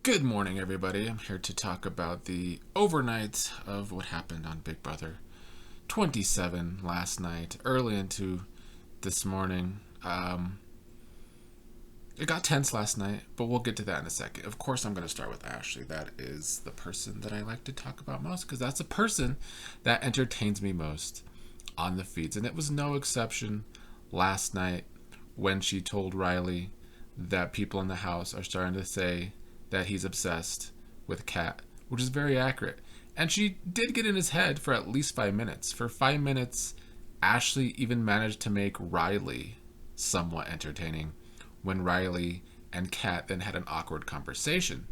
Good morning, everybody. I'm here to talk about the overnight of what happened on Big Brother 27 last night, early into this morning. It got tense last night, but we'll get to that in a second. Of course, I'm going to start with Ashley. That is the person that I like to talk about most because that's the person that entertains me most on the feeds. And it was no exception last night when she told Riley that people in the house are starting to say that he's obsessed with Kat, which is very accurate. And she did get in his head for at least 5 minutes. For 5 minutes, Ashley even managed to make Riley somewhat entertaining when Riley and Kat then had an awkward conversation.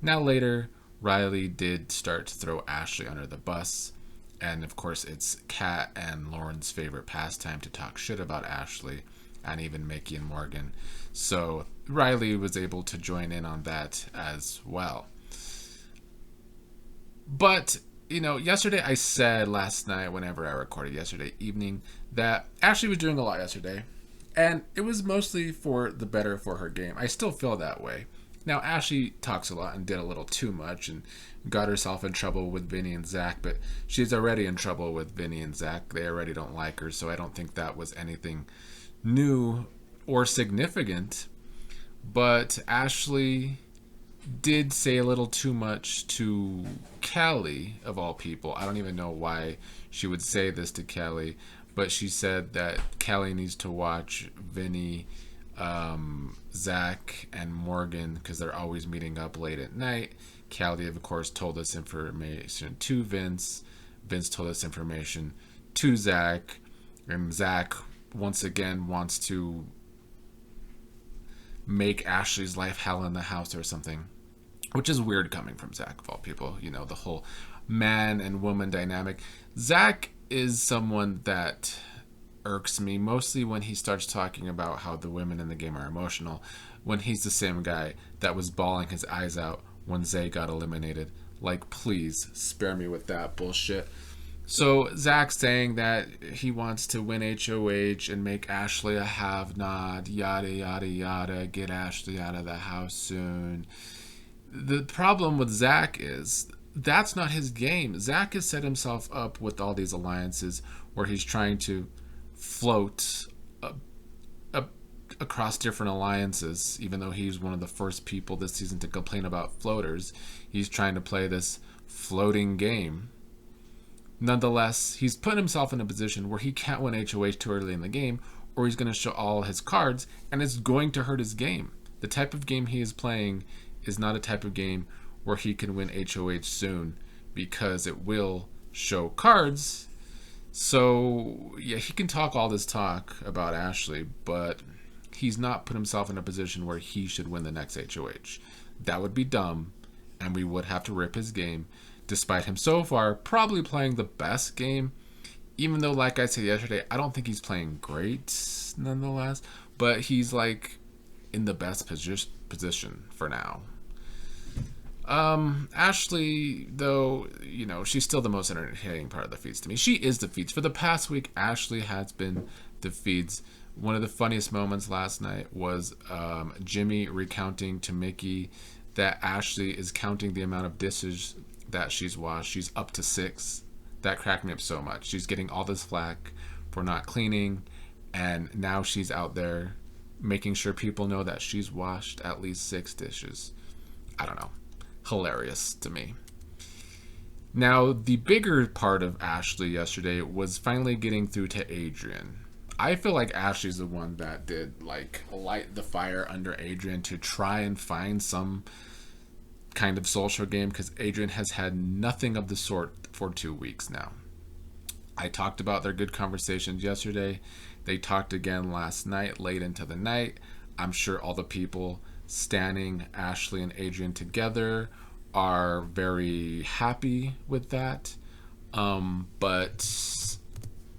Now, later, Riley did start to throw Ashley under the bus. And of course, it's Kat and Lauren's favorite pastime to talk shit about Ashley and even Mickey and Morgan. So Riley was able to join in on that as well. But, yesterday I said last night, whenever I recorded yesterday evening, that Ashley was doing a lot yesterday. And it was mostly for the better for her game. I still feel that way. Now, Ashley talks a lot and did a little too much and got herself in trouble with Vinny and Zach, but she's already in trouble with Vinny and Zach. They already don't like her, so I don't think that was anything new or significant. But Ashley did say a little too much to Kelley, of all people. I don't even know why she would say this to Kelley, but she said that Kelley needs to watch Vinny, Zach, and Morgan because they're always meeting up late at night. Kelley, of course, told this information to Vince. Vince told this information to Zach, and Zach once again wants to make Ashley's life hell in the house or something, which is weird coming from Zach, of all people. The whole man and woman dynamic. Zach is someone that irks me mostly when he starts talking about how the women in the game are emotional, when he's the same guy that was bawling his eyes out when Zay got eliminated. Like, please spare me with that bullshit. So Zach's saying that he wants to win HOH and make Ashley a have-not, yada, yada, yada, get Ashley out of the house soon. The problem with Zach is that's not his game. Zach has set himself up with all these alliances where he's trying to float across different alliances, even though he's one of the first people this season to complain about floaters. He's trying to play this floating game. Nonetheless, he's put himself in a position where he can't win HOH too early in the game, or he's going to show all his cards, and it's going to hurt his game. The type of game he is playing is not a type of game where he can win HOH soon, because it will show cards. So, yeah, he can talk all this talk about Ashley, but he's not put himself in a position where he should win the next HOH. That would be dumb, and we would have to rip his game, despite him so far probably playing the best game, even though, like I said yesterday, I don't think he's playing great nonetheless, but he's like in the best position for now. Ashley, though, she's still the most entertaining part of the feeds to me. She is the feeds. For the past week, Ashley has been the feeds. One of the funniest moments last night was Jimmy recounting to Mickey that Ashley is counting the amount of dishes that she's washed. She's up to 6. That cracked me up so much. She's getting all this flack for not cleaning, and now she's out there making sure people know that she's washed at least 6 dishes. I don't know. Hilarious to me. Now, the bigger part of Ashley yesterday was finally getting through to Adrian. I feel like Ashley's the one that did light the fire under Adrian to try and find some kind of social game, because Adrian has had nothing of the sort for 2 weeks now. I talked about their good conversations yesterday. They talked again last night, late into the night. I'm sure all the people standing Ashley and Adrian together are very happy with that. But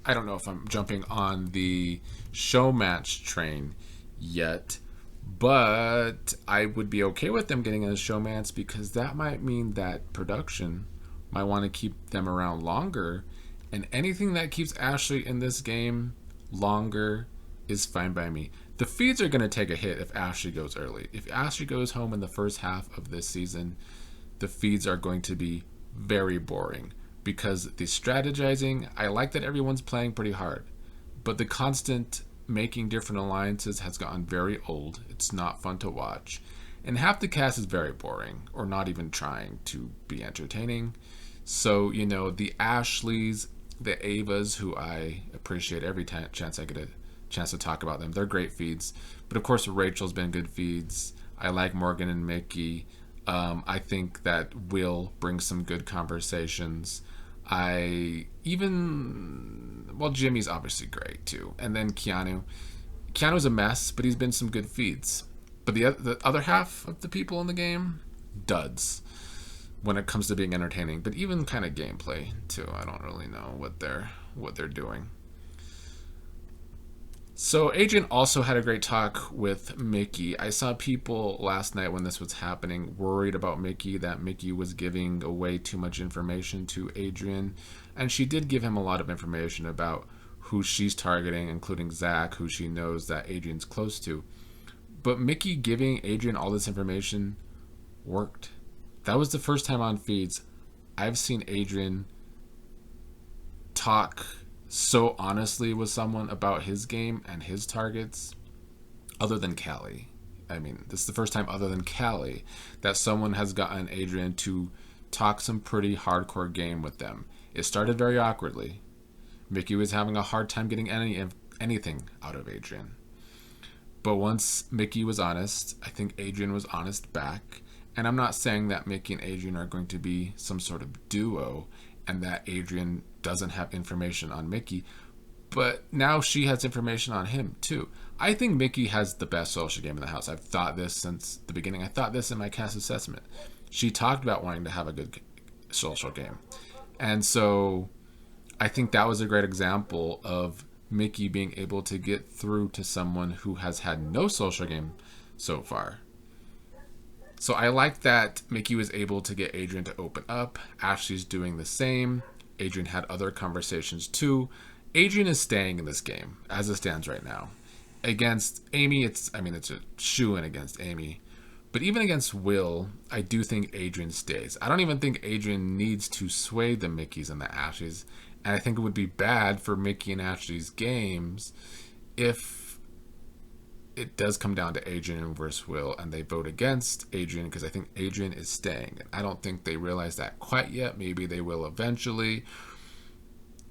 I don't know if I'm jumping on the show match train yet. But I would be okay with them getting a showmance, because that might mean that production might want to keep them around longer. And anything that keeps Ashley in this game longer is fine by me. The feeds are going to take a hit if Ashley goes early. If Ashley goes home in the first half of this season, the feeds are going to be very boring because the strategizing, I like that everyone's playing pretty hard, but the constant making different alliances has gotten very old. It's not fun to watch. And half the cast is very boring or not even trying to be entertaining. So, the Ashleys, the Avas, who I appreciate every chance I get a chance to talk about them. They're great feeds. But of course, Rachel's been good feeds. I like Morgan and Mickey. I think that Will brings some good conversations. Jimmy's obviously great too. And then Keanu's a mess, but he's been some good feeds. But the other half of the people in the game, duds when it comes to being entertaining. But even kind of gameplay too. I don't really know what they're doing. So Adrian also had a great talk with Mickey. I saw people last night when this was happening worried about Mickey, that Mickey was giving away too much information to Adrian. And she did give him a lot of information about who she's targeting, including Zach, who she knows that Adrian's close to. But Mickey giving Adrian all this information worked. That was the first time on feeds I've seen Adrian talk so honestly with someone about his game and his targets, other than Kelley. I mean, this is the first time other than Kelley that someone has gotten Adrian to talk some pretty hardcore game with them. It started very awkwardly. Mickey was having a hard time getting anything out of Adrian. But once Mickey was honest, I think Adrian was honest back. And I'm not saying that Mickey and Adrian are going to be some sort of duo and that Adrian doesn't have information on Mickey, but now she has information on him too. I think Mickey has the best social game in the house. I've thought this since the beginning. I thought this in my cast assessment. She talked about wanting to have a good social game. And so I think that was a great example of Mickey being able to get through to someone who has had no social game so far. So I like that Mickey was able to get Adrian to open up. Ashley's doing the same. Adrian had other conversations too. Adrian is staying in this game as it stands right now. Against Amy, it's a shoo-in against Amy. But even against Will, I do think Adrian stays. I don't even think Adrian needs to sway the Mickeys and the Ashleys. And I think it would be bad for Mickey and Ashley's games if it does come down to Adrian versus Will and they vote against Adrian, because I think Adrian is staying. And I don't think they realize that quite yet. Maybe they will eventually.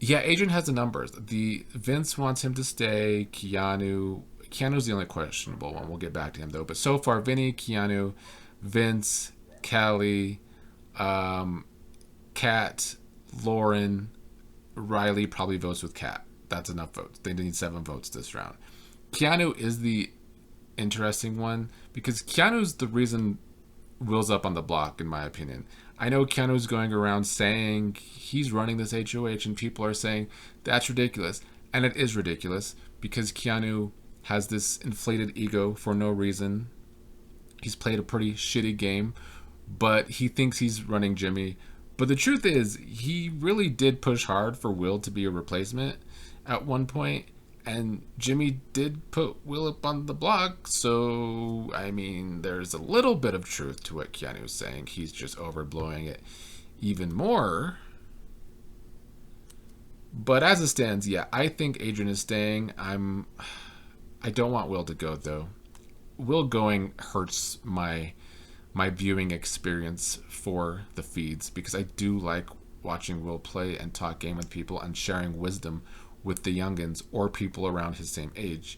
Yeah, Adrian has the numbers. Vince wants him to stay. Keanu's the only questionable one. We'll get back to him though. But so far, Vinny, Keanu, Vince, Kelley, Kat, Lauren, Rylie probably votes with Kat. That's enough votes. They need 7 votes this round. Keanu is the interesting one because Keanu's the reason Will's up on the block, in my opinion. I know Keanu's going around saying he's running this HOH and people are saying that's ridiculous. And it is ridiculous because Keanu has this inflated ego for no reason. He's played a pretty shitty game, but he thinks he's running Jimmy. But the truth is, he really did push hard for Will to be a replacement at one point. And Jimmy did put Will up on the block, so, there's a little bit of truth to what Keanu was saying. He's just overblowing it even more. But as it stands, yeah, I think Adrian is staying. I don't want Will to go, though. Will going hurts my viewing experience for the feeds, because I do like watching Will play and talk game with people and sharing wisdom with the youngins or people around his same age.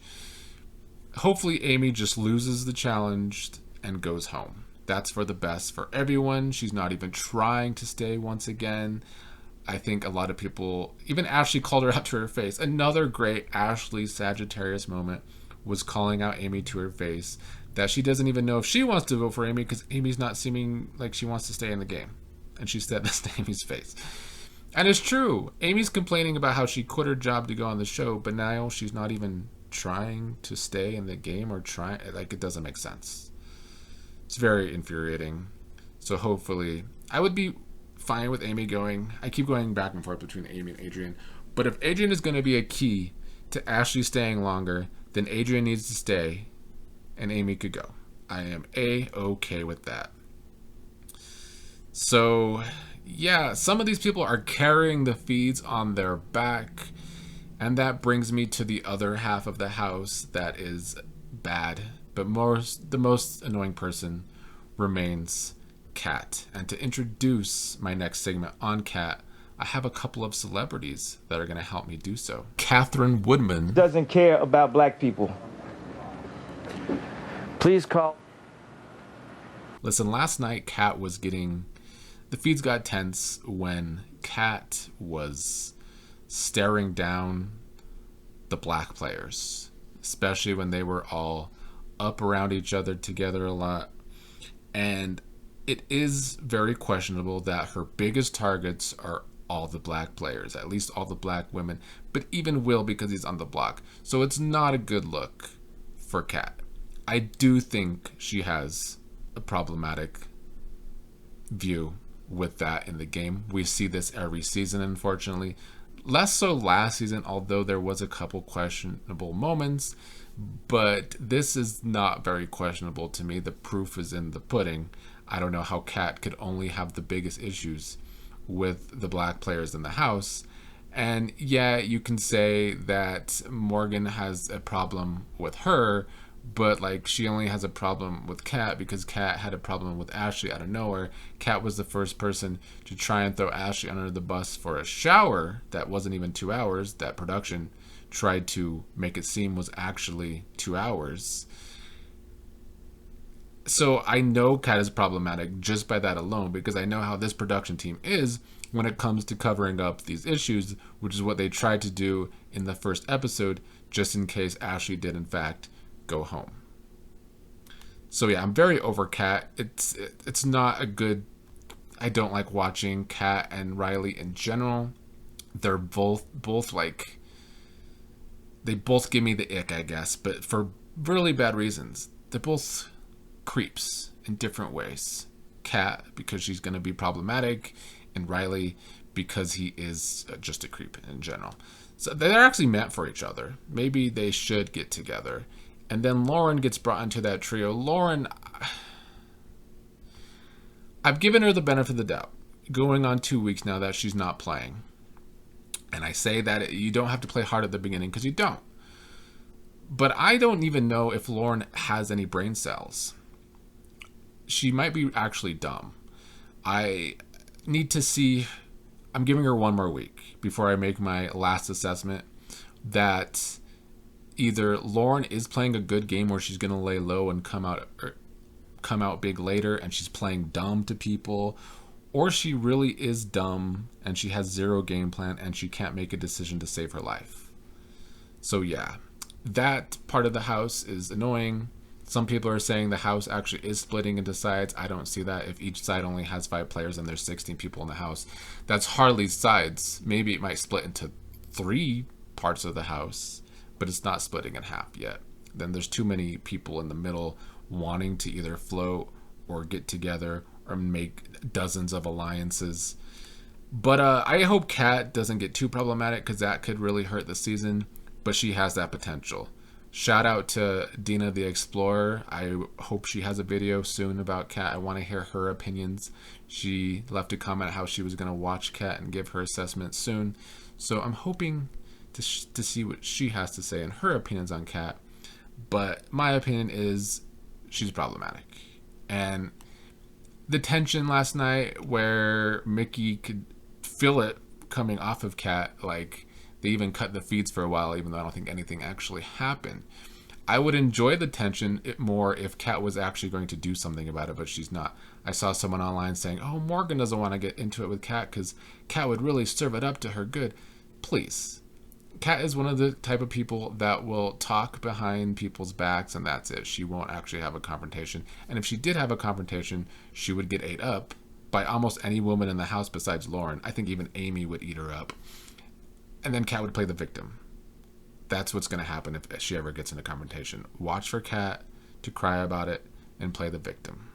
Hopefully Amy just loses the challenge and goes home. That's for the best for everyone. She's not even trying to stay once again. I think a lot of people, even Ashley called her out to her face. Another great Ashley Sagittarius moment was calling out Amy to her face that she doesn't even know if she wants to vote for Amy because Amy's not seeming like she wants to stay in the game. And she said this to Amy's face. And it's true. Amy's complaining about how she quit her job to go on the show, but now she's not even trying to stay in the game or trying. Like, it doesn't make sense. It's very infuriating. So hopefully, I would be fine with Amy going. I keep going back and forth between Amy and Adrian. But if Adrian is going to be a key to Ashley staying longer, then Adrian needs to stay and Amy could go. I am A-okay with that. So, yeah, some of these people are carrying the feeds on their back. And that brings me to the other half of the house that is bad. But the most annoying person remains Kat. And to introduce my next segment on Kat, I have a couple of celebrities that are going to help me do so. Catherine Woodman doesn't care about black people. Please call. Listen, last night Kat was getting... The feeds got tense when Kat was staring down the black players, especially when they were all up around each other together a lot. And it is very questionable that her biggest targets are all the black players, at least all the black women, but even Will because he's on the block. So it's not a good look for Kat. I do think she has a problematic view with that in the game. We see this every season, unfortunately. Less so last season, although there was a couple questionable moments, but this is not very questionable to me. The proof is in the pudding. I don't know how Kat could only have the biggest issues with the black players in the house. And yeah, you can say that Morgan has a problem with her, but like she only has a problem with Kat because Kat had a problem with Ashley out of nowhere. Kat was the first person to try and throw Ashley under the bus for a shower that wasn't even 2 hours, that production tried to make it seem was actually 2 hours. So I know Kat is problematic just by that alone, because I know how this production team is when it comes to covering up these issues, which is what they tried to do in the first episode, just in case Ashley did in fact go home. So yeah, I'm very over Kat. It's not a good... I don't like watching Kat and Rylie in general. They're both like... They both give me the ick, I guess, but for really bad reasons. They're both creeps in different ways. Kat because she's going to be problematic, and Rylie because he is just a creep in general. So they're actually meant for each other. Maybe they should get together. And then Lauren gets brought into that trio. Lauren, I've given her the benefit of the doubt. Going on 2 weeks now that she's not playing. And I say that you don't have to play hard at the beginning because you don't. But I don't even know if Lauren has any brain cells. She might be actually dumb. I need to see... I'm giving her 1 more week before I make my last assessment that either Lauren is playing a good game where she's going to lay low and come out big later and she's playing dumb to people, or she really is dumb and she has zero game plan and she can't make a decision to save her life. So yeah, that part of the house is annoying. Some people are saying the house actually is splitting into sides. I don't see that. If each side only has 5 players and there's 16 people in the house, that's hardly sides. Maybe it might split into 3 parts of the house, but it's not splitting in half yet. Then there's too many people in the middle wanting to either float or get together or make dozens of alliances. But I hope Kat doesn't get too problematic because that could really hurt the season, but she has that potential. Shout out to Dina the Explorer. I hope she has a video soon about Kat. I want to hear her opinions. She left a comment how she was going to watch Kat and give her assessment soon. So I'm hoping to see what she has to say and her opinions on Kat. But my opinion is she's problematic. And the tension last night where Mickey could feel it coming off of Kat, like they even cut the feeds for a while, even though I don't think anything actually happened. I would enjoy the tension more if Kat was actually going to do something about it, but she's not. I saw someone online saying, oh, Morgan doesn't want to get into it with Kat because Kat would really serve it up to her good. Please. Kat is one of the type of people that will talk behind people's backs, and that's it. She won't actually have a confrontation. And if she did have a confrontation, she would get ate up by almost any woman in the house besides Lauren. I think even Amy would eat her up. And then Kat would play the victim. That's what's going to happen if she ever gets in a confrontation. Watch for Kat to cry about it and play the victim.